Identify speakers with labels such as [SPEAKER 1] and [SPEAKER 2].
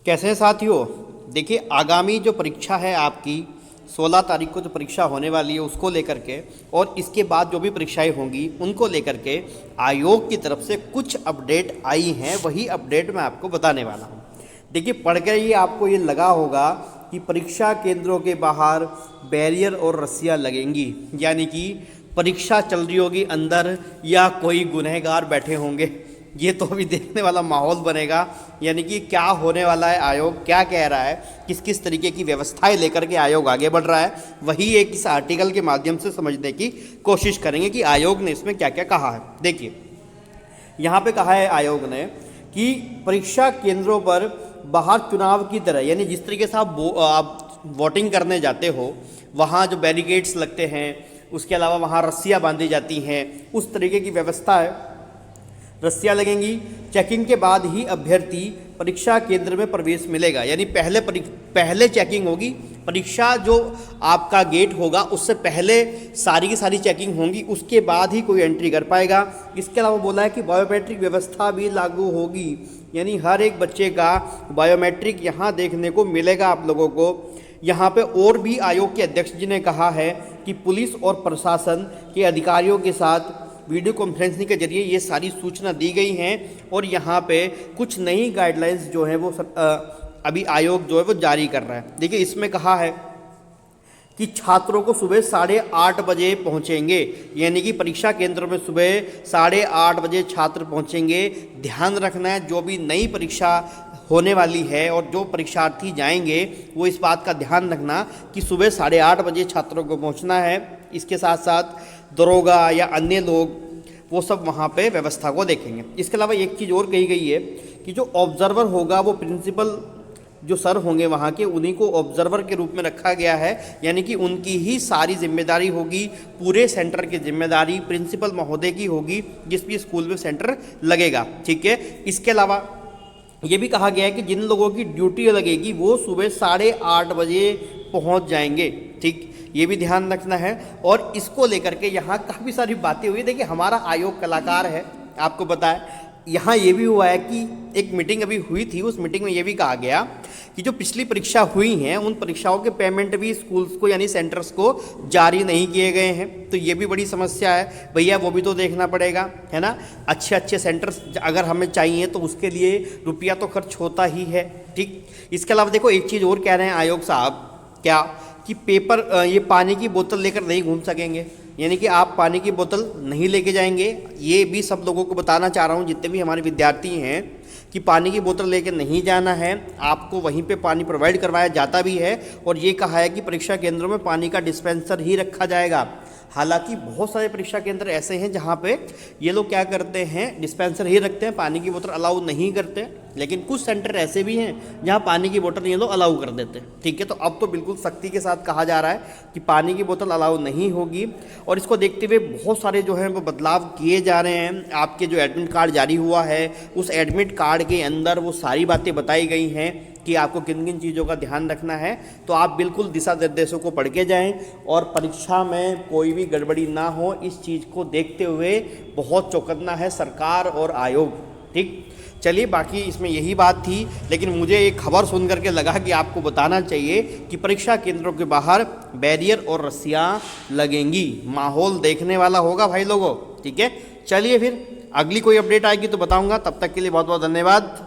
[SPEAKER 1] कैसे हैं साथियों। देखिए, आगामी जो परीक्षा है आपकी 16 तारीख को जो परीक्षा होने वाली है उसको लेकर के और इसके बाद जो भी परीक्षाएं होंगी उनको लेकर के आयोग की तरफ से कुछ अपडेट आई हैं। वही अपडेट मैं आपको बताने वाला हूं। देखिए, पढ़कर ही आपको ये लगा होगा कि परीक्षा केंद्रों के बाहर बैरियर और रस्सियां लगेंगी, यानी कि परीक्षा चल रही होगी अंदर या कोई गुनहगार बैठे होंगे। ये तो अभी देखने वाला माहौल बनेगा, यानी कि क्या होने वाला है, आयोग क्या कह रहा है, किस किस तरीके की व्यवस्थाएं लेकर के आयोग आगे बढ़ रहा है, वही एक इस आर्टिकल के माध्यम से समझने की कोशिश करेंगे कि आयोग ने इसमें क्या क्या कहा है। देखिए, यहाँ पे कहा है आयोग ने कि परीक्षा केंद्रों पर बाहर चुनाव की तरह, यानी जिस तरीके से आप वोटिंग करने जाते हो वहाँ जो बैरिकेड्स लगते हैं, उसके अलावा वहाँ रस्सियाँ बांधी जाती हैं, उस तरीके की व्यवस्था है। रस्सियाँ लगेंगी। चेकिंग के बाद ही अभ्यर्थी परीक्षा केंद्र में प्रवेश मिलेगा, यानी पहले चेकिंग होगी। परीक्षा जो आपका गेट होगा उससे पहले सारी की सारी चेकिंग होगी, उसके बाद ही कोई एंट्री कर पाएगा। इसके अलावा बोला है कि बायोमेट्रिक व्यवस्था भी लागू होगी, यानी हर एक बच्चे का बायोमेट्रिक यहाँ देखने को मिलेगा आप लोगों को। यहाँ पे और भी आयोग के अध्यक्ष जी ने कहा है कि पुलिस और प्रशासन के अधिकारियों के साथ वीडियो कॉन्फ्रेंसिंग के जरिए ये सारी सूचना दी गई हैं और यहाँ पे कुछ नई गाइडलाइंस जो है वो अभी आयोग जो है वो जारी कर रहा है। देखिए, इसमें कहा है कि छात्रों को सुबह 8:30 बजे पहुँचेंगे, यानी कि परीक्षा केंद्र में सुबह 8:30 बजे छात्र पहुँचेंगे। ध्यान रखना है, जो भी नई परीक्षा होने वाली है और जो परीक्षार्थी जाएंगे वो इस बात का ध्यान रखना कि सुबह 8:30 बजे छात्रों को पहुँचना है। इसके साथ साथ दरोगा या अन्य लोग वो सब वहाँ पे व्यवस्था को देखेंगे। इसके अलावा एक चीज़ और कही गई है कि जो ऑब्जर्वर होगा वो प्रिंसिपल जो सर होंगे वहाँ के, उन्हीं को ऑब्जर्वर के रूप में रखा गया है, यानी कि उनकी ही सारी जिम्मेदारी होगी। पूरे सेंटर की जिम्मेदारी प्रिंसिपल महोदय की होगी जिस भी स्कूल में सेंटर लगेगा। ठीक है। इसके अलावा ये भी कहा गया है कि जिन लोगों की ड्यूटी लगेगी वो सुबह 8:30 बजे पहुँच जाएंगे। ठीक, ये भी ध्यान रखना है। और इसको लेकर के यहाँ काफ़ी सारी बातें हुई। देखिए, हमारा आयोग कलाकार है, आपको पता है। यहाँ ये भी हुआ है कि एक मीटिंग अभी हुई थी, उस मीटिंग में ये भी कहा गया कि जो पिछली परीक्षा हुई हैं उन परीक्षाओं के पेमेंट भी स्कूल्स को यानी सेंटर्स को जारी नहीं किए गए हैं। तो ये भी बड़ी समस्या है भैया, वो भी तो देखना पड़ेगा, है ना। अच्छे अच्छे सेंटर्स अगर हमें चाहिए तो उसके लिए रुपया तो खर्च होता ही है। ठीक। इसके अलावा देखो, एक चीज़ और कह रहे हैं आयोग साहब, क्या कि ये पानी की बोतल लेकर नहीं घूम सकेंगे, यानी कि आप पानी की बोतल नहीं लेके जाएंगे। ये भी सब लोगों को बताना चाह रहा हूँ, जितने भी हमारे विद्यार्थी हैं, कि पानी की बोतल लेके नहीं जाना है। आपको वहीं पे पानी प्रोवाइड करवाया जाता भी है और ये कहा है कि परीक्षा केंद्रों में पानी का डिस्पेंसर ही रखा जाएगा। हालांकि बहुत सारे परीक्षा केंद्र ऐसे हैं जहाँ पे ये लोग क्या करते हैं, डिस्पेंसर ही रखते हैं, पानी की बोतल अलाउ नहीं करते। लेकिन कुछ सेंटर ऐसे भी हैं जहाँ पानी की बोतल ये लोग अलाउ कर देते हैं। ठीक है। तो अब तो बिल्कुल सख्ती के साथ कहा जा रहा है कि पानी की बोतल अलाउ नहीं होगी। और इसको देखते हुए बहुत सारे जो हैं वो बदलाव किए जा रहे हैं। आपके जो एडमिट कार्ड जारी हुआ है उस एडमिट कार्ड के अंदर वो सारी बातें बताई गई हैं कि आपको किन किन चीज़ों का ध्यान रखना है। तो आप बिल्कुल दिशा निर्देशों को पढ़ के जाएं और परीक्षा में कोई भी गड़बड़ी ना हो, इस चीज़ को देखते हुए बहुत चौकन्ना है सरकार और आयोग। ठीक। चलिए, बाकी इसमें यही बात थी, लेकिन मुझे एक खबर सुन करके लगा कि आपको बताना चाहिए कि परीक्षा केंद्रों के बाहर बैरियर और रस्सियाँ लगेंगी। माहौल देखने वाला होगा भाई लोगों। ठीक है। चलिए, फिर अगली कोई अपडेट आएगी तो बताऊँगा। तब तक के लिए बहुत बहुत धन्यवाद।